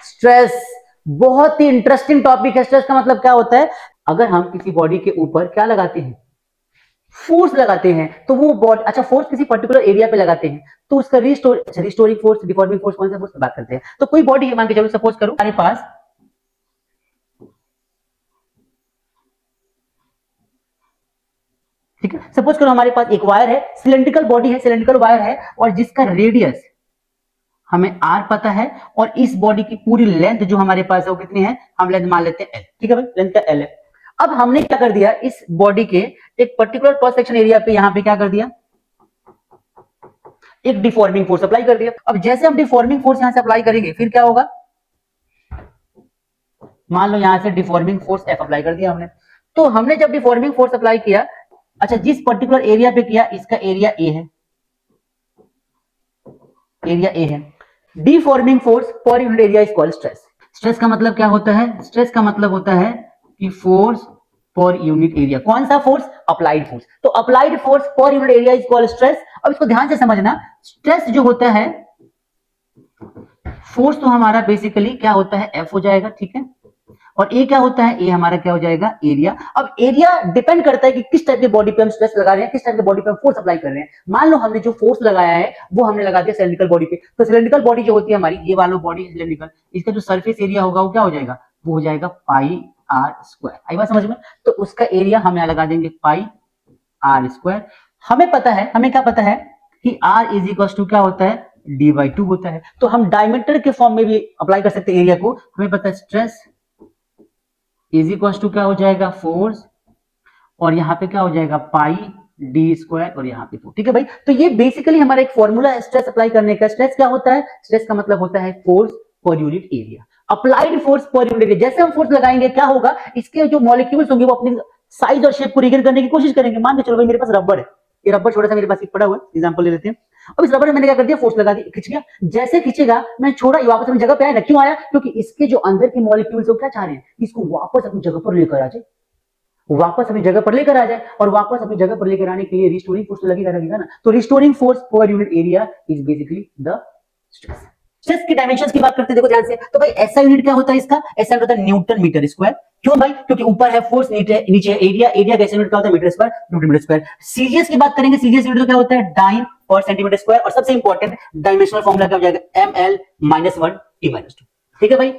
Stress बहुत ही interesting topic है। Stress का मतलब क्या होता है? अगर हम किसी बॉडी के ऊपर क्या लगाते हैं, फोर्स लगाते हैं, तो वो बॉडी, अच्छा फोर्स किसी पर्टिकुलर एरिया पे लगाते हैं तो उसका रिस्टोरिंग फोर्स, डिफॉर्मिंग फोर्स, कौन सा फोर्स बात करते हैं। तो कोई बॉडी है, मान के चलो सपोज करो हमारे पास ठीक है, सपोज करो हमारे पास एक वायर है, सिलेंड्रिकल बॉडी है, सिलेंड्रिकल वायर है, और जिसका रेडियस हमें r पता है, और इस बॉडी की पूरी लेंथ जो हमारे पास है वो कितनी है, हम लेंथ मान लेते हैं l। ठीक है भाई, लेंथ का l है। अब हमने क्या कर दिया, इस बॉडी के एक पर्टिकुलर क्रॉस सेक्शन एरिया पे यहां पे क्या कर दिया, एक डिफॉर्मिंग फोर्स अप्लाई कर दिया। अब जैसे हम डिफॉर्मिंग फोर्स यहां से अप्लाई करेंगे, फिर क्या होगा, मान लो यहां से डिफॉर्मिंग फोर्स F अप्लाई कर दिया हमने। तो हमने जब डिफॉर्मिंग फोर्स अप्लाई किया, अच्छा जिस पर्टिकुलर एरिया पे किया, इसका एरिया A है, एरिया A है। Deforming force per unit area is called stress. Stress का मतलब क्या होता है, स्ट्रेस का मतलब होता है कि फोर्स पर यूनिट एरिया। कौन सा फोर्स? Applied force. तो applied force per unit area is called stress. अब इसको ध्यान से समझना, स्ट्रेस जो होता है, फोर्स तो हमारा बेसिकली क्या होता है, F हो जाएगा, ठीक है, और ए क्या होता है, ए हमारा क्या हो जाएगा, एरिया। अब एरिया डिपेंड करता है कि किस टाइप की बॉडी पे हम स्ट्रेस लगा रहे हैं, किस टाइप की बॉडी पे हम फोर्स अप्लाई कर रहे हैं। मान लो हमने जो फोर्स लगाया है वो हमने लगा दिया सिलेंड्रिकल बॉडी पे, तो सिलेंड्रिकल बॉडी जो होती है हमारी, ये वाला बॉडी सिलेंड्रिकल, इसका जो सरफेस एरिया होगा वो क्या हो जाएगा, वो हो जाएगा पाई आर स्क्वायर। आई बात समझ में? तो उसका एरिया हम यहां लगा देंगे पाई आर स्क्वायर। हमें पता है, हमें क्या पता है कि आर इज इक्वल टू क्या होता है, d/2 होता है। तो हम डायमीटर के फॉर्म में भी अप्लाई कर सकते हैं एरिया को। हमें पता है स्ट्रेस इज इक्वल टू क्या हो जाएगा, फोर्स, और यहाँ पे क्या हो जाएगा, पाई डी स्क्वायर, और यहाँ पे 2। ठीक है भाई, तो ये बेसिकली हमारा एक फॉर्मूला है स्ट्रेस अप्लाई करने का। स्ट्रेस क्या होता है, स्ट्रेस का मतलब होता है force per unit area, applied force per unit area. जैसे हम फोर्स लगाएंगे क्या होगा, इसके जो मॉलिक्यूल्स होंगे वो अपनी साइज और शेप को रिगेन करने की कोशिश करेंगे। मान के चलो भाई मेरे पास रबर है, ये रबर छोटा सा मेरे पास पड़ा हुआ है, एग्जांपल ले लेते हैं। अब इस रबर में मैंने क्या कर दिया, फोर्स लगा दी, खिंच गया। जैसे खींचेगा, मैं छोड़ा, ये वापस अपनी जगह पे आया ना, क्यों आया, क्योंकि इसके जो अंदर के मॉलिक्यूल्स वो क्या चाह रहे हैं, इसको वापस अपनी जगह पर लेकर आ जाए, वापस अपनी जगह पर लेकर आ जाए। और वापस अपनी जगह पर लेकर आने के लिए रिस्टोरिंग फोर्स तो लगेगा ना। तो restoring force per unit area is basically the stress. Stress के डायमेंशंस की बात करते हैं, देखो ध्यान से। तो भाई ऐसा यूनिट क्या होता है इसका, ऐसा यूनिट होता है न्यूटन मीटर स्क्वायर। क्यों भाई, क्योंकि ऊपर है फोर्स, नीचे है एरिया, एरिया का यूनिट क्या होता है, metre square, newton metre square. CGS की बात करेंगे, सीजीएस यूनिट क्या होता है, डाइन और सेंटीमीटर स्क्वायर। और सबसे इंपॉर्टेंट डायमेंशनल फॉर्मूला क्या हो जाएगा, ml-1 t-2। ठीक है भाई।